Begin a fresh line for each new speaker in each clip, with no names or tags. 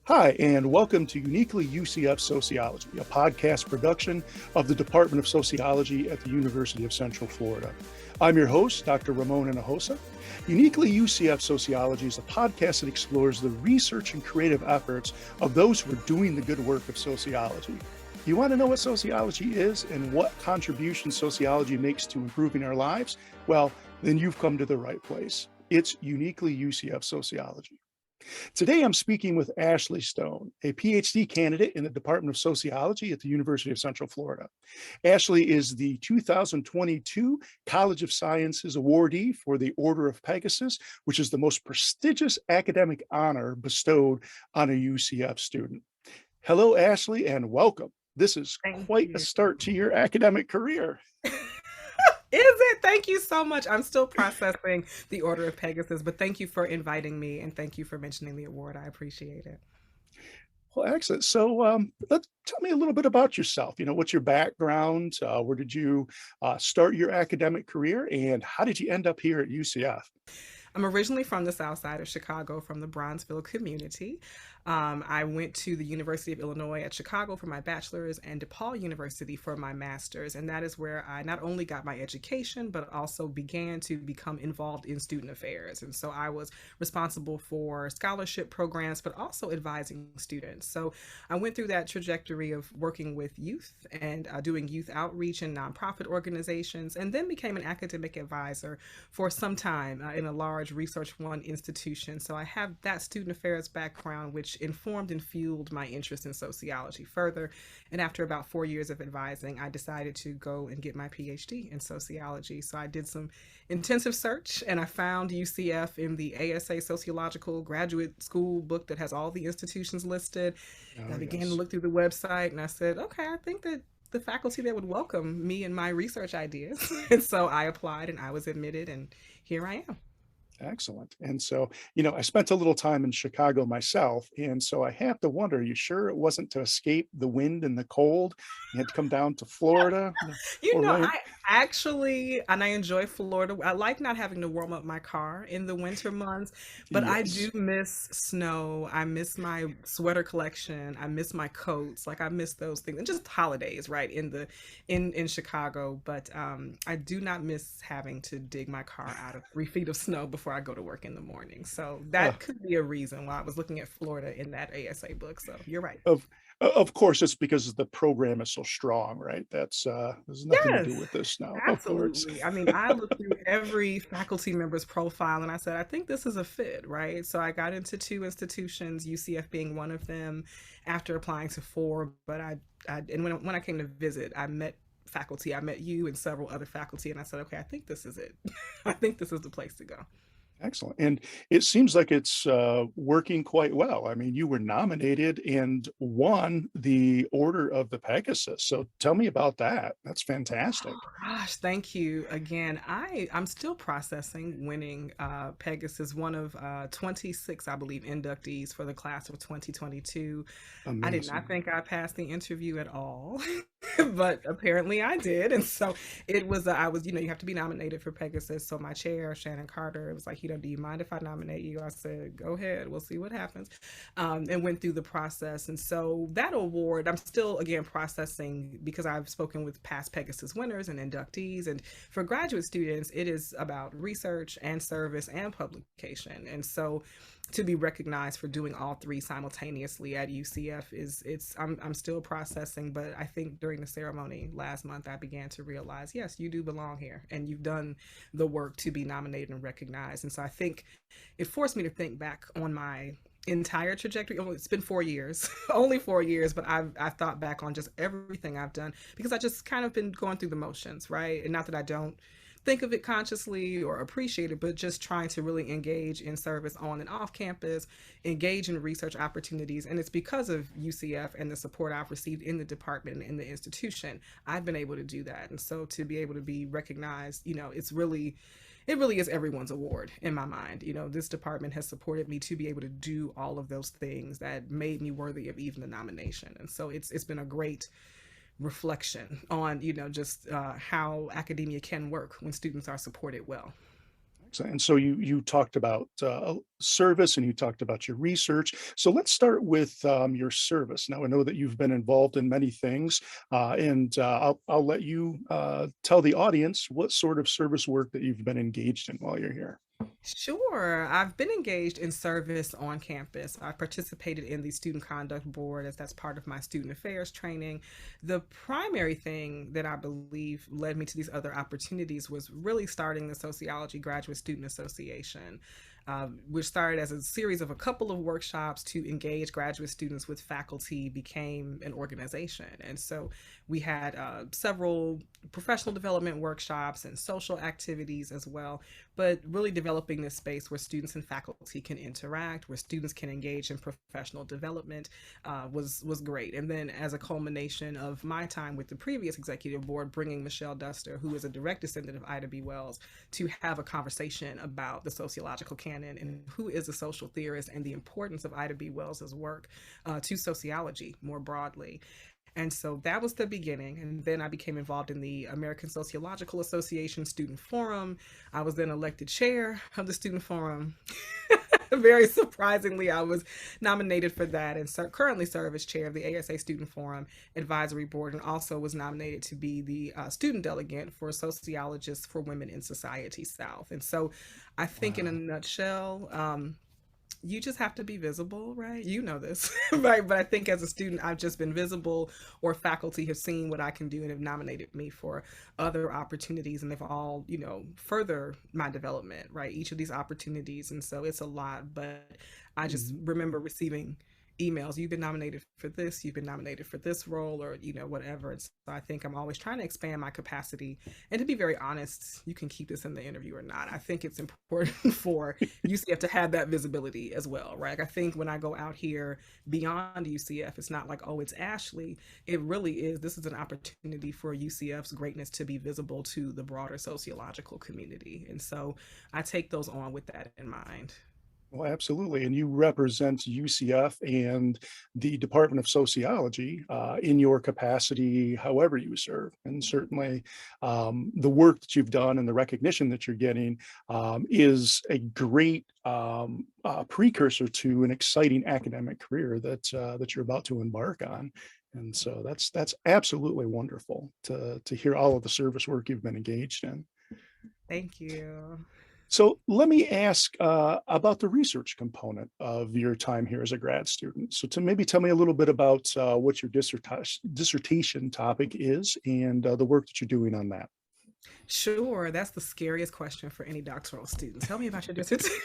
Hi, and welcome to Uniquely UCF Sociology, a podcast production of the Department of Sociology at the University of Central Florida. I'm your host, Dr. Ramon Hinojosa. Uniquely UCF Sociology is a podcast that explores the research and creative efforts of those who are doing the good work of sociology. You want to know what sociology is and what contributions sociology makes to improving our lives? Well, then you've come to the right place. It's Uniquely UCF Sociology. Today, I'm speaking with Ashley Stone, a PhD candidate in the Department of Sociology at the University of Central Florida. Ashley is the 2022 College of Sciences awardee for the Order of Pegasus, which is the most prestigious academic honor bestowed on a UCF student. Hello, Ashley, and welcome. This is
Thank
quite a
you.
start to your academic career.
Is it? Thank you so much. I'm still processing the Order of Pegasus, but thank you for inviting me and thank you for mentioning the award. I appreciate it.
Well, excellent. So, tell me a little bit about yourself. What's your background? Where did you start your academic career, and how did you end up here at UCF?
I'm originally from the South Side of Chicago, from the Bronzeville community. I went to the University of Illinois at Chicago for my bachelor's and DePaul University for my master's. And that is where I not only got my education, but also began to become involved in student affairs. And so I was responsible for scholarship programs, but also advising students. So I went through that trajectory of working with youth and doing youth outreach in nonprofit organizations, and then became an academic advisor for some time in a large Research One institution. So I have that student affairs background, which informed and fueled my interest in sociology further. And after about 4 years of advising, I decided to go and get my PhD in sociology. So I did some intensive search and I found UCF in the ASA Sociological Graduate School book that has all the institutions listed. And
Oh,
I began to
yes.
look through the website and I said, okay, I think that the faculty that would welcome me and my research ideas. And so I applied and I was admitted, and here I am.
Excellent. And so, I spent a little time in Chicago myself. And so I have to wonder, are you sure it wasn't to escape the wind and the cold? You had to come down to Florida?
You
Or
know,
right?
I actually, and I enjoy Florida. I like not having to warm up my car in the winter months, but I do
Yes.
miss snow. I miss my sweater collection. I miss my coats. Like I miss those things, and just holidays, right? In Chicago. But I do not miss having to dig my car out of 3 feet of snow before I go to work in the morning. So
Uh,
that could be a reason why I was looking at Florida in that ASA book. So you're right.
of of course, it's because the program is so strong, right? That's there's nothing to
Yes,
do with this now, of course.
absolutely. I mean, I looked through every faculty member's profile and I said, I think this is a fit, right? So I got into two institutions, UCF being one of them, after applying to four. But and when I came to visit, I met faculty. I met you and several other faculty, and I said, okay, I think this is it. I think this is the place to go.
Excellent. And it seems like it's working quite well. I mean, you were nominated and won the Order of the Pegasus. So tell me about that. That's fantastic.
Oh gosh, thank you again. I'm still processing winning Pegasus, one of 26, I believe, inductees for the class of 2022. I did not
Amazing.
think I passed the interview at all, but apparently I did. And so it was, I was, you have to be nominated for Pegasus. So my chair, Shannon Carter, was like, do you mind if I nominate you? I said, go ahead, we'll see what happens. And went through the process. And so that award, I'm still, again, processing because I've spoken with past Pegasus winners and inductees. And for graduate students, it is about research and service and publication. And so to be recognized for doing all three simultaneously at UCF I'm still processing, but I think during the ceremony last month I began to realize, yes, you do belong here and you've done the work to be nominated and recognized. And so I think it forced me to think back on my entire trajectory. Oh, it's been 4 years, only 4 years, but I've thought back on just everything I've done because I just kind of been going through the motions, right? And not that I don't think of it consciously or appreciate it, but just trying to really engage in service on and off campus, engage in research opportunities. And it's because of UCF and the support I've received in the department and in the institution, I've been able to do that. And so to be able to be recognized, it really is everyone's award in my mind. This department has supported me to be able to do all of those things that made me worthy of even the nomination. And so it's been a great reflection on just how academia can work when students are supported well.
And so you talked about service and you talked about your research. So let's start with your service. Now I know that you've been involved in many things, and I'll let you tell the audience what sort of service work that you've been engaged in while you're here.
Sure. I've been engaged in service on campus. I participated in the student conduct board as that's part of my student affairs training. The primary thing that I believe led me to these other opportunities was really starting the Sociology Graduate Student Association, which started as a series of a couple of workshops to engage graduate students with faculty, became an organization. And so we had several professional development workshops and social activities as well, but really developing this space where students and faculty can interact, where students can engage in professional development, was great. And then as a culmination of my time with the previous executive board, bringing Michelle Duster, who is a direct descendant of Ida B. Wells, to have a conversation about the sociological canon and who is a social theorist and the importance of Ida B. Wells's work to sociology more broadly. And so that was the beginning. And then I became involved in the American Sociological Association Student Forum. I was then elected chair of the Student Forum. Very surprisingly, I was nominated for that and currently serve as chair of the ASA Student Forum Advisory Board, and also was nominated to be the student delegate for Sociologists for Women in Society South. And so I think in a
Wow.
nutshell, you just have to be visible, right? You know this, right? But I think as a student, I've just been visible, or faculty have seen what I can do and have nominated me for other opportunities, and they've all, further my development, right? Each of these opportunities. And so it's a lot, but I just
Mhm.
remember receiving emails, you've been nominated for this, you've been nominated for this role, or whatever. And so I think I'm always trying to expand my capacity. And to be very honest, you can keep this in the interview or not, I think it's important for UCF to have that visibility as well, right? Like, I think when I go out here beyond UCF, it's not like, oh, it's Ashley. It really is, this is an opportunity for UCF's greatness to be visible to the broader sociological community. And so I take those on with that in mind.
Well, absolutely. And you represent UCF and the Department of Sociology in your capacity, however you serve. And certainly the work that you've done and the recognition that you're getting is a great precursor to an exciting academic career that you're about to embark on. And so that's absolutely wonderful to hear all of the service work you've been engaged in.
Thank you.
So let me ask about the research component of your time here as a grad student. So to maybe tell me a little bit about what your dissertation topic is and the work that you're doing on that.
Sure, that's the scariest question for any doctoral student. Tell me about your dissertation.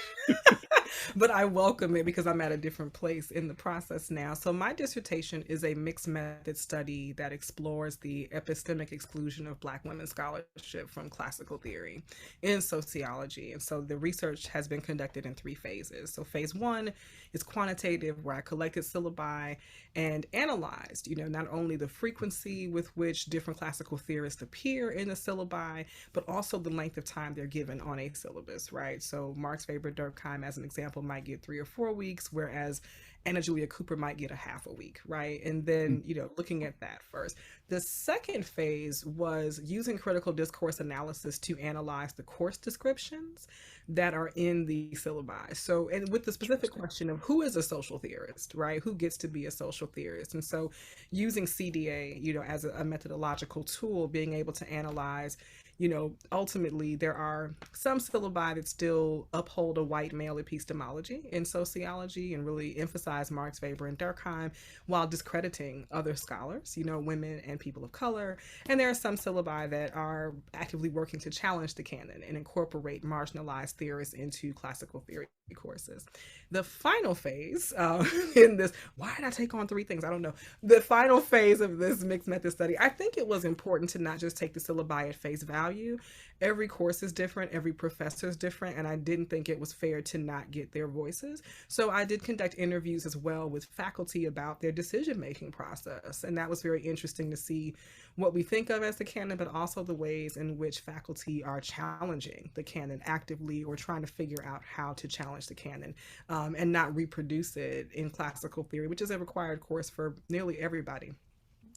But I welcome it because I'm at a different place in the process now. So my dissertation is a mixed method study that explores the epistemic exclusion of Black women's scholarship from classical theory in sociology. And so the research has been conducted in three phases. So phase one is quantitative, where I collected syllabi and analyzed, not only the frequency with which different classical theorists appear in the syllabi, but also the length of time they're given on a syllabus, right? So Marx, Weber, Durkheim, as an example, might get 3 or 4 weeks, whereas Anna Julia Cooper might get a half a week, right? And then, looking at that first. The second phase was using critical discourse analysis to analyze the course descriptions that are in the syllabi. So, and with the specific
Interesting.
question of who is a social theorist, right? Who gets to be a social theorist? And so using CDA, as a methodological tool, being able to analyze, ultimately there are some syllabi that still uphold a white male epistemology in sociology and really emphasize Marx, Weber, and Durkheim while discrediting other scholars, women and people of color. And there are some syllabi that are actively working to challenge the canon and incorporate marginalized theorists into classical theory courses. The final phase in this, why did I take on three things? I don't know. The final phase of this mixed method study, I think it was important to not just take the syllabi at face value. Every course is different, every professor is different, and I didn't think it was fair to not get their voices. So I did conduct interviews as well with faculty about their decision-making process, and that was very interesting to see what we think of as the canon, but also the ways in which faculty are challenging the canon actively or trying to figure out how to challenge the canon and not reproduce it in classical theory, which is a required course for nearly everybody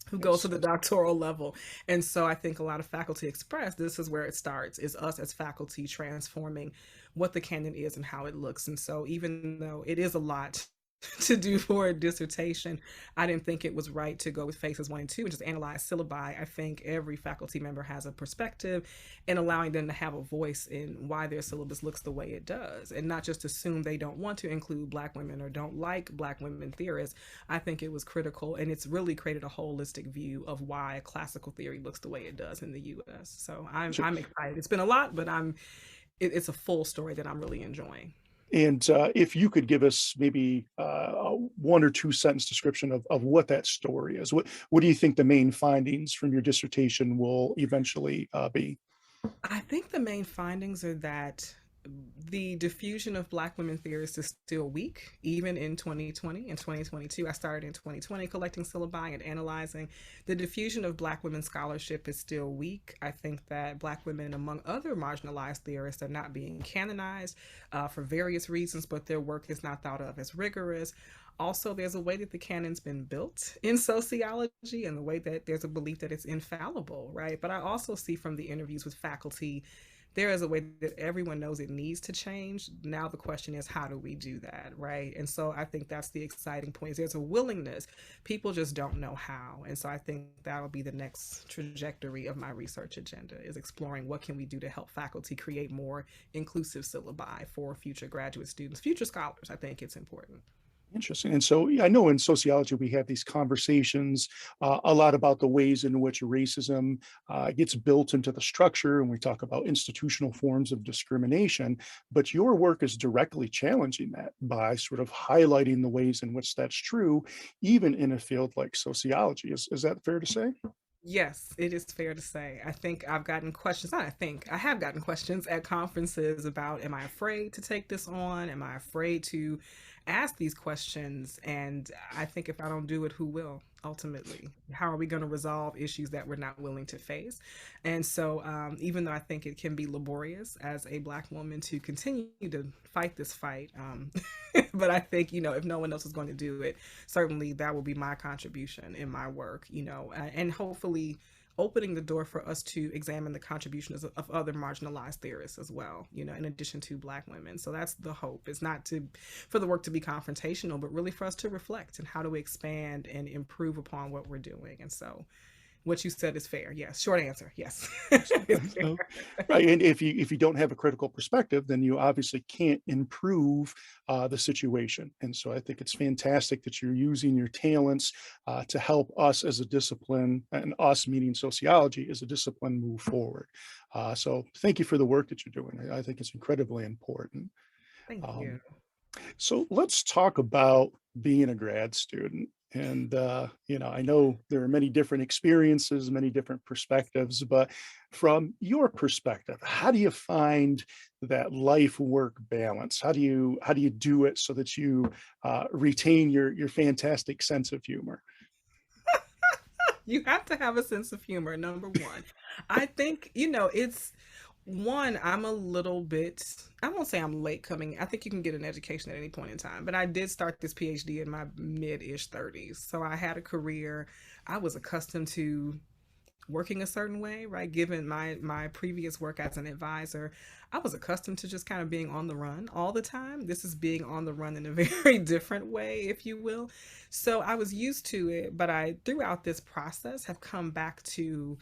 who goes to
Yes.
the doctoral level. And so I think a lot of faculty express this is where it starts, is us as faculty transforming what the canon is and how it looks. And so even though it is a lot to do for a dissertation, I didn't think it was right to go with phases 1 and 2 and just analyze syllabi. I think every faculty member has a perspective, and allowing them to have a voice in why their syllabus looks the way it does, and not just assume they don't want to include Black women or don't like Black women theorists. I think it was critical, and it's really created a holistic view of why classical theory looks the way it does in the U.S. So I'm excited. It's been a lot, but it's a full story that I'm really enjoying.
And if you could give us maybe a 1 or 2 sentence description of what that story is, what do you think the main findings from your dissertation will eventually be?
I think the main findings are that the diffusion of Black women theorists is still weak, even in 2020 and 2022. I started in 2020 collecting syllabi and analyzing. The diffusion of Black women scholarship is still weak. I think that Black women, among other marginalized theorists, are not being canonized for various reasons, but their work is not thought of as rigorous. Also, there's a way that the canon's been built in sociology, and the way that there's a belief that it's infallible, right? But I also see from the interviews with faculty, there is a way that everyone knows it needs to change. Now the question is, how do we do that, right? And so I think that's the exciting point. Is there's a willingness, people just don't know how. And so I think that'll be the next trajectory of my research agenda, is exploring what can we do to help faculty create more inclusive syllabi for future graduate students, future scholars. I think it's important.
Interesting. And so yeah, I know in sociology we have these conversations a lot about the ways in which racism gets built into the structure, and we talk about institutional forms of discrimination. But your work is directly challenging that by sort of highlighting the ways in which that's true, even in a field like sociology. Is that fair to say?
Yes, it is fair to say. I think I've gotten questions, not I think, I have gotten questions at conferences about, am I afraid to take this on? Am I afraid to ask these questions? And I think if I don't do it, who will ultimately? How are we going to resolve issues that we're not willing to face? And so, even though I think it can be laborious as a Black woman to continue to fight this fight, but I think, if no one else is going to do it, certainly that will be my contribution in my work, and hopefully opening the door for us to examine the contributions of other marginalized theorists as well, in addition to Black women. So that's the hope. It's not for the work to be confrontational, but really for us to reflect and how do we expand and improve upon what we're doing. And so what you said is fair. Yes. Short answer. Yes.
So, right, and if you don't have a critical perspective, then you obviously can't improve the situation. And so I think it's fantastic that you're using your talents to help us as a discipline, and us meaning sociology as a discipline, move forward. So thank you for the work that you're doing. I think it's incredibly important.
Thank
Um,
you.
so let's talk about being a grad student. And I know there are many different experiences, many different perspectives, but from your perspective, how do you find that life work balance? How do you do it so that you retain your fantastic sense of humor?
You have to have a sense of humor, number one. I think, it's one, I'm a little bit, I won't say I'm late coming. I think you can get an education at any point in time, but I did start this PhD in my mid-ish 30s. So I had a career. I was accustomed to working a certain way, right? Given my previous work as an advisor, I was accustomed to just kind of being on the run all the time. This is being on the run in a very different way, if you will. So I was used to it, but I throughout this process have come back to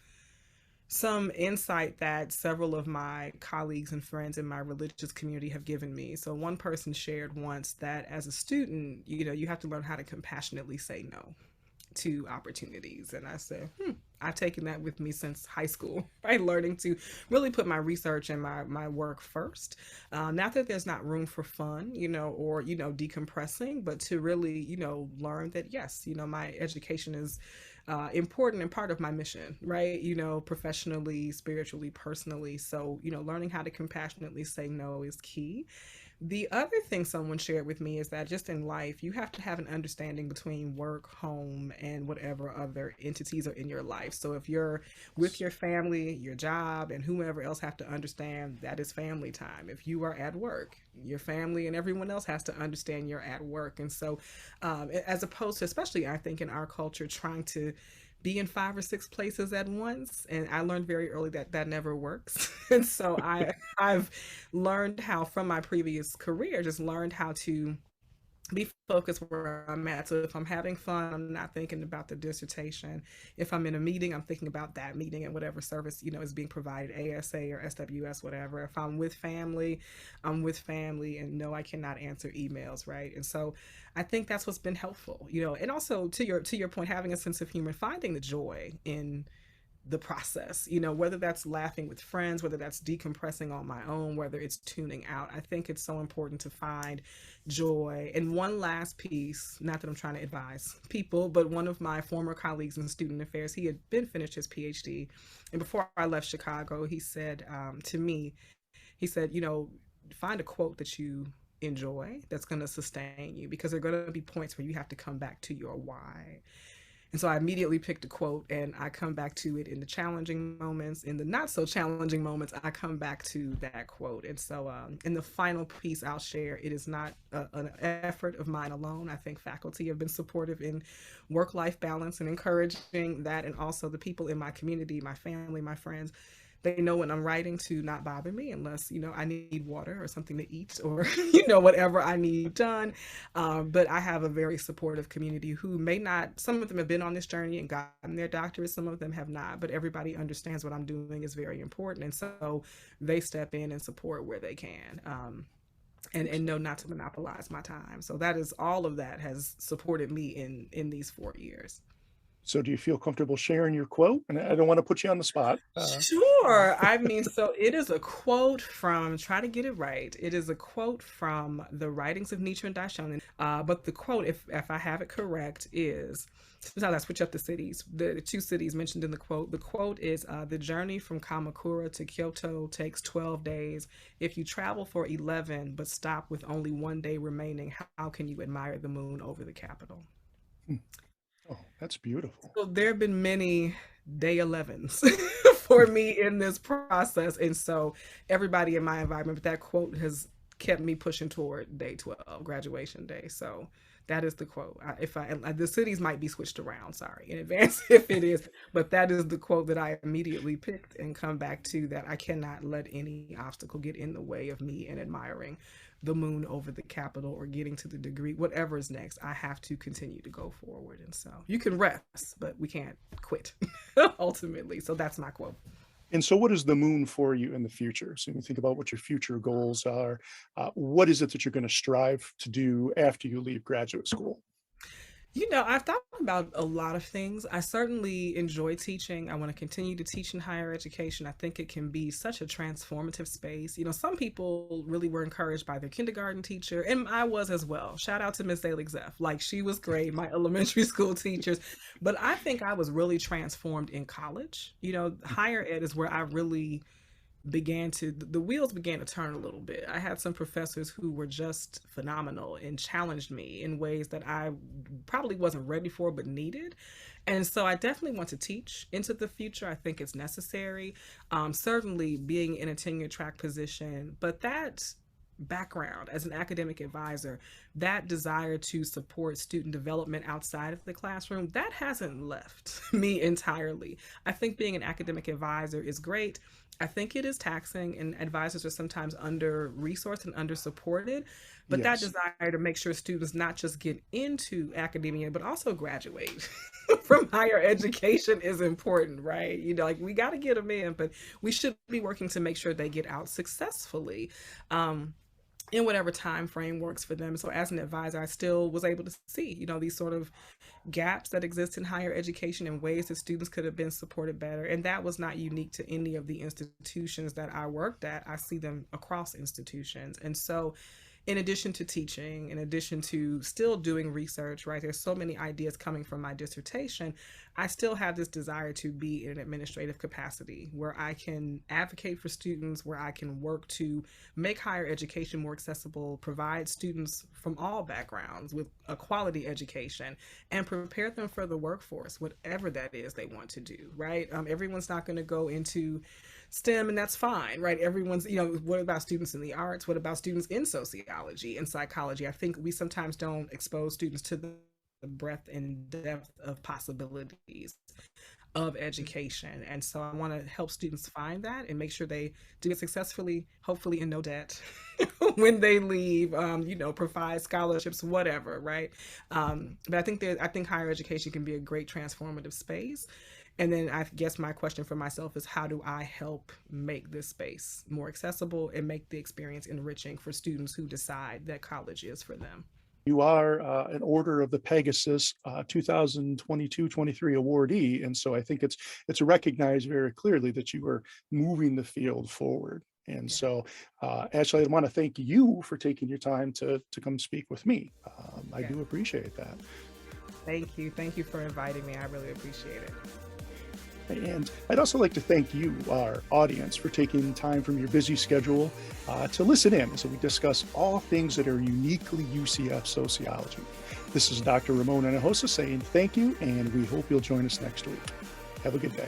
some insight that several of my colleagues and friends in my religious community have given me. So one person shared once that as a student, you have to learn how to compassionately say no to opportunities. And I said, I've taken that with me since high school, right? Learning to really put my research and my work first. Not that there's not room for fun, or, decompressing, but to really, learn that, yes, my education is important and part of my mission, right? Professionally, spiritually, personally. So, learning how to compassionately say no is key. The other thing someone shared with me is that just in life, you have to have an understanding between work, home, and whatever other entities are in your life. So if you're with your family, your job, and whomever else have to understand that is family time. If you are at work, your family and everyone else has to understand you're at work. And so, as opposed to, especially I think in our culture, trying to be in 5 or 6 places at once, and I learned very early that that never works. And so I've learned how from my previous career, just learned how to be focused where I'm at. So if I'm having fun, I'm not thinking about the dissertation. If I'm in a meeting, I'm thinking about that meeting and whatever service, is being provided, ASA or SWS, whatever. If I'm with family, I'm with family, and no, I cannot answer emails, right? And so I think that's what's been helpful, and also to your point, having a sense of humor, finding the joy in the process, whether that's laughing with friends, whether that's decompressing on my own, whether it's tuning out. I think it's so important to find joy. And one last piece, not that I'm trying to advise people, but one of my former colleagues in student affairs, he had been finished his PhD. And before I left Chicago, he said to me, he said, find a quote that you enjoy that's going to sustain you, because there are going to be points where you have to come back to your why. And so I immediately picked a quote, and I come back to it in the challenging moments. In the not so challenging moments, I come back to that quote. And so in the final piece I'll share, it is not an effort of mine alone. I think faculty have been supportive in work-life balance and encouraging that. And also the people in my community, my family, my friends, they know when I'm writing to not bother me unless, I need water or something to eat, or, whatever I need done. But I have a very supportive community who may not, some of them have been on this journey and gotten their doctorates, some of them have not, but everybody understands what I'm doing is very important. And so they step in and support where they can. And know not to monopolize my time. So that is, all of that has supported me in these 4 years.
So do you feel comfortable sharing your quote? And I don't want to put you on the spot.
Sure. I mean, so it is a quote from, try to get it right. It is a quote from the writings of Nichiren Daishonin. But the quote, if I have it correct, is, sometimes I switch up the cities, the 2 cities mentioned in the quote. The quote is, the journey from Kamakura to Kyoto takes 12 days. If you travel for 11, but stop with only 1 day remaining, how can you admire the moon over the capital?
Hmm. Oh, that's beautiful.
So there have been many day 11s for me in this process. And so everybody in my environment, but that quote has kept me pushing toward day 12, graduation day. So that is the quote. The cities might be switched around, sorry, in advance if it is, but that is the quote that I immediately picked and come back to, that I cannot let any obstacle get in the way of me and admiring the moon over the capital, or getting to the degree, whatever is next. I have to continue to go forward. And so you can rest, but we can't quit ultimately. So that's my quote.
And so what is the moon for you in the future? So when you think about what your future goals are, what is it that you're going to strive to do after you leave graduate school?
I've thought about a lot of things. I certainly enjoy teaching. I want to continue to teach in higher education. I think it can be such a transformative space. Some people really were encouraged by their kindergarten teacher, and I was as well. Shout out to Miss Zelig Zeff. Like, she was great, my elementary school teachers. But I think I was really transformed in college. Higher ed is where I really the wheels began to turn a little bit. I had some professors who were just phenomenal and challenged me in ways that I probably wasn't ready for but needed. And so I definitely want to teach into the future. I think it's necessary. Certainly being in a tenure track position, but that background as an academic advisor, that desire to support student development outside of the classroom, that hasn't left me entirely. I think being an academic advisor is great. I think it is taxing, and advisors are sometimes under-resourced and under-supported, but
Yes.
that desire to make sure students not just get into academia, but also graduate from higher education is important, right? Like, we got to get them in, but we should be working to make sure they get out successfully. In whatever time frame works for them. So as an advisor, I still was able to see, these sort of gaps that exist in higher education and ways that students could have been supported better. And that was not unique to any of the institutions that I worked at. I see them across institutions. And so in addition to teaching, in addition to still doing research, right, there's so many ideas coming from my dissertation, I still have this desire to be in an administrative capacity where I can advocate for students, where I can work to make higher education more accessible, provide students from all backgrounds with a quality education, and prepare them for the workforce, whatever that is they want to do, right? Everyone's not going to go into STEM, and that's fine, right? Everyone's, what about students in the arts? What about students in sociology and psychology? I think we sometimes don't expose students to breadth and depth of possibilities of education. And so I want to help students find that and make sure they do it successfully, hopefully in no debt when they leave, provide scholarships, whatever, right? But I think higher education can be a great transformative space. And then I guess my question for myself is, how do I help make this space more accessible and make the experience enriching for students who decide that college is for them?
You are an Order of the Pegasus 2022-23 awardee, and so I think it's recognized very clearly that you are moving the field forward. And
Yeah.
so, Ashley, I want to thank you for taking your time to come speak with me. I
Yeah.
do appreciate that.
Thank you. Thank you for inviting me. I really appreciate it.
And I'd also like to thank you, our audience, for taking time from your busy schedule to listen in as we discuss all things that are uniquely UCF sociology. This is Dr. Ramon Hinojosa saying thank you, and we hope you'll join us next week. Have a good day.